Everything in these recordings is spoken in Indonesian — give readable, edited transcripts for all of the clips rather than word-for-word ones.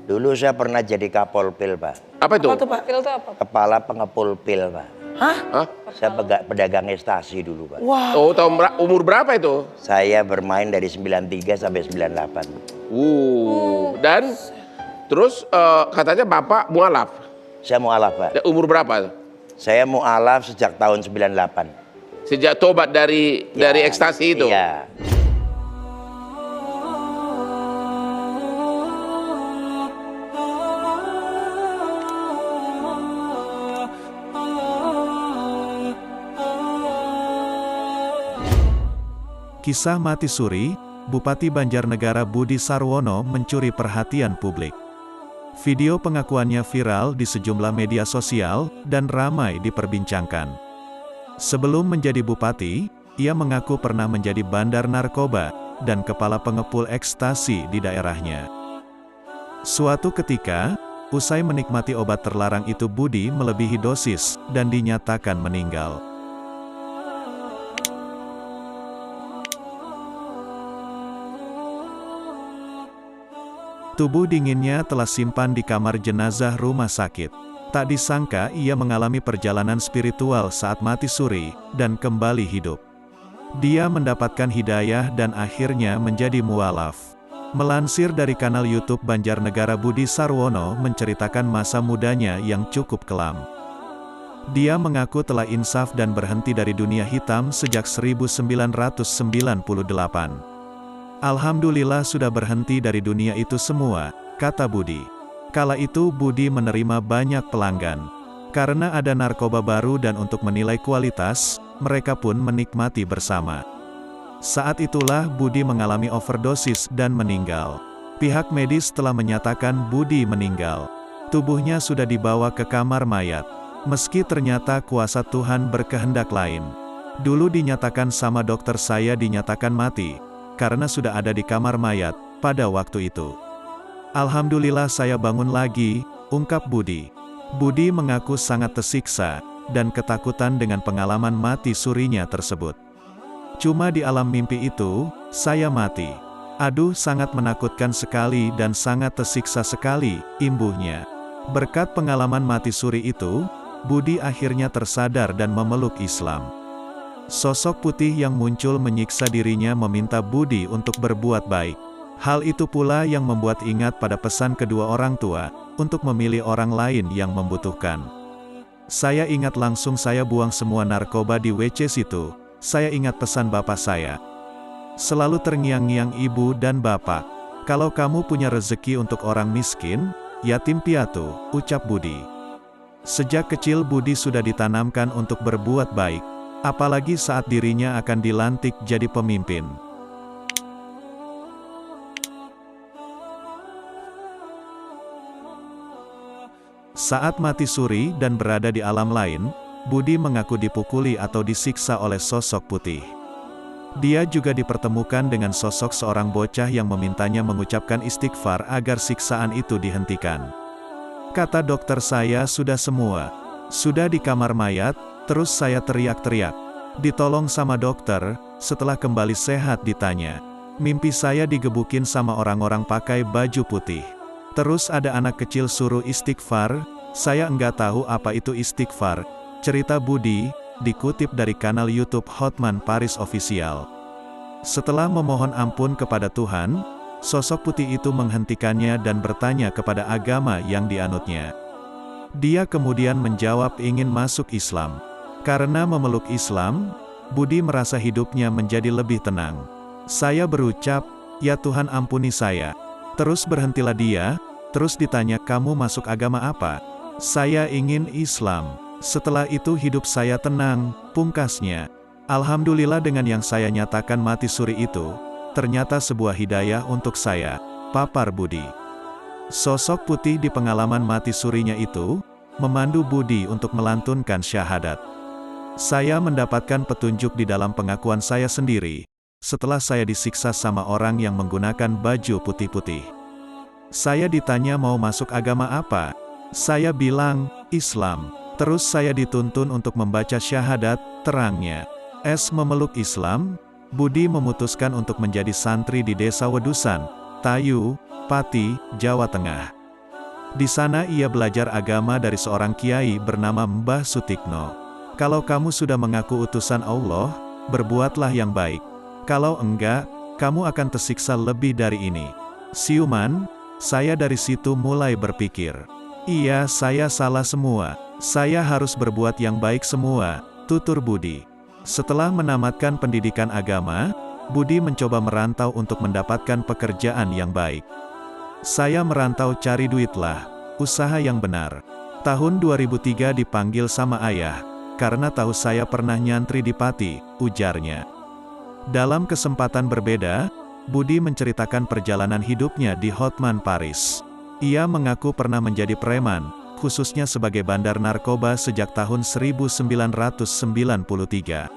Dulu saya pernah jadi Kapolpil, Pak. Apa itu? Apa tuh Pak? Pil itu apa? Kepala pengepul pil, Pak. Hah? Hah? Saya pedagang ekstasi dulu, Pak. Wah. Oh, tahun umur berapa itu? Saya bermain dari 93 sampai 98. Dan terus katanya Bapak mualaf. Saya mualaf, Pak. Umur berapa? Saya mualaf sejak tahun 98. Sejak tobat dari ekstasi itu? Iya. Kisah mati suri, Bupati Banjarnegara Budi Sarwono mencuri perhatian publik. Video pengakuannya viral di sejumlah media sosial dan ramai diperbincangkan. Sebelum menjadi bupati, ia mengaku pernah menjadi bandar narkoba dan kepala pengepul ekstasi di daerahnya. Suatu ketika, usai menikmati obat terlarang itu Budi melebihi dosis dan dinyatakan meninggal. Tubuh dinginnya telah simpan di kamar jenazah rumah sakit. Tak disangka ia mengalami perjalanan spiritual saat mati suri, dan kembali hidup. Dia mendapatkan hidayah dan akhirnya menjadi mualaf. Melansir dari kanal YouTube Banjarnegara, Budi Sarwono menceritakan masa mudanya yang cukup kelam. Dia mengaku telah insaf dan berhenti dari dunia hitam sejak 1998. Alhamdulillah sudah berhenti dari dunia itu semua, kata Budi. Kala itu Budi menerima banyak pelanggan. Karena ada narkoba baru dan untuk menilai kualitas, mereka pun menikmati bersama. Saat itulah Budi mengalami overdosis dan meninggal. Pihak medis telah menyatakan Budi meninggal. Tubuhnya sudah dibawa ke kamar mayat. Meski ternyata kuasa Tuhan berkehendak lain. Dulu dinyatakan sama dokter saya dinyatakan mati, karena sudah ada di kamar mayat pada waktu itu. Alhamdulillah saya bangun lagi, ungkap Budi. Budi mengaku sangat tersiksa dan ketakutan dengan pengalaman mati surinya tersebut. Cuma di alam mimpi itu, saya mati. Aduh, sangat menakutkan sekali dan sangat tersiksa sekali, imbuhnya. Berkat pengalaman mati suri itu, Budi akhirnya tersadar dan memeluk Islam. Sosok putih yang muncul menyiksa dirinya meminta Budi untuk berbuat baik. Hal itu pula yang membuat ingat pada pesan kedua orang tua, untuk memilih orang lain yang membutuhkan. Saya ingat langsung saya buang semua narkoba di WC situ. Saya ingat pesan bapak saya. Selalu terngiang-ngiang ibu dan bapak. Kalau kamu punya rezeki untuk orang miskin, yatim piatu, ucap Budi. Sejak kecil Budi sudah ditanamkan untuk berbuat baik. Apalagi saat dirinya akan dilantik jadi pemimpin. Saat mati suri dan berada di alam lain, Budi mengaku dipukuli atau disiksa oleh sosok putih. Dia juga dipertemukan dengan sosok seorang bocah yang memintanya mengucapkan istighfar agar siksaan itu dihentikan. Kata dokter, saya sudah semua. Sudah di kamar mayat. Terus saya teriak-teriak. Ditolong sama dokter, setelah kembali sehat ditanya. Mimpi saya digebukin sama orang-orang pakai baju putih. Terus ada anak kecil suruh istighfar, saya enggak tahu apa itu istighfar. Cerita Budi, dikutip dari kanal YouTube Hotman Paris Official. Setelah memohon ampun kepada Tuhan, sosok putih itu menghentikannya dan bertanya kepada agama yang dianutnya. Dia kemudian menjawab ingin masuk Islam. Karena memeluk Islam, Budi merasa hidupnya menjadi lebih tenang. Saya berucap, ya Tuhan ampuni saya. Terus berhentilah dia, terus ditanya kamu masuk agama apa? Saya ingin Islam. Setelah itu hidup saya tenang, pungkasnya. Alhamdulillah dengan yang saya nyatakan mati suri itu, ternyata sebuah hidayah untuk saya, papar Budi. Sosok putih di pengalaman mati surinya itu, memandu Budi untuk melantunkan syahadat. Saya mendapatkan petunjuk di dalam pengakuan saya sendiri, setelah saya disiksa sama orang yang menggunakan baju putih-putih. Saya ditanya mau masuk agama apa? Saya bilang, Islam. Terus saya dituntun untuk membaca syahadat, terangnya. Memeluk Islam, Budi memutuskan untuk menjadi santri di Desa Wedusan, Tayu, Pati, Jawa Tengah. Di sana ia belajar agama dari seorang kiai bernama Mbah Sutikno. Kalau kamu sudah mengaku utusan Allah, berbuatlah yang baik. Kalau enggak, kamu akan tersiksa lebih dari ini. Siuman, saya dari situ mulai berpikir. Iya, saya salah semua. Saya harus berbuat yang baik semua, tutur Budi. Setelah menamatkan pendidikan agama, Budi mencoba merantau untuk mendapatkan pekerjaan yang baik. Saya merantau cari duitlah, usaha yang benar. Tahun 2003 dipanggil sama ayah, karena tahu saya pernah nyantri di Pati, ujarnya. Dalam kesempatan berbeda, Budi menceritakan perjalanan hidupnya di Hotman Paris. Ia mengaku pernah menjadi preman, khususnya sebagai bandar narkoba sejak tahun 1993.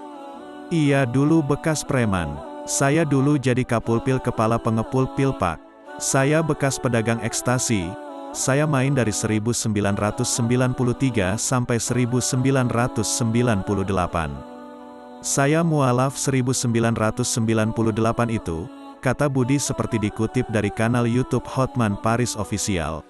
Ia dulu bekas preman. Saya dulu jadi kapulpil kepala pengepul pilpak. Saya bekas pedagang ekstasi. Saya main dari 1993 sampai 1998. Saya mualaf 1998 itu, kata Budi seperti dikutip dari kanal YouTube Hotman Paris Official.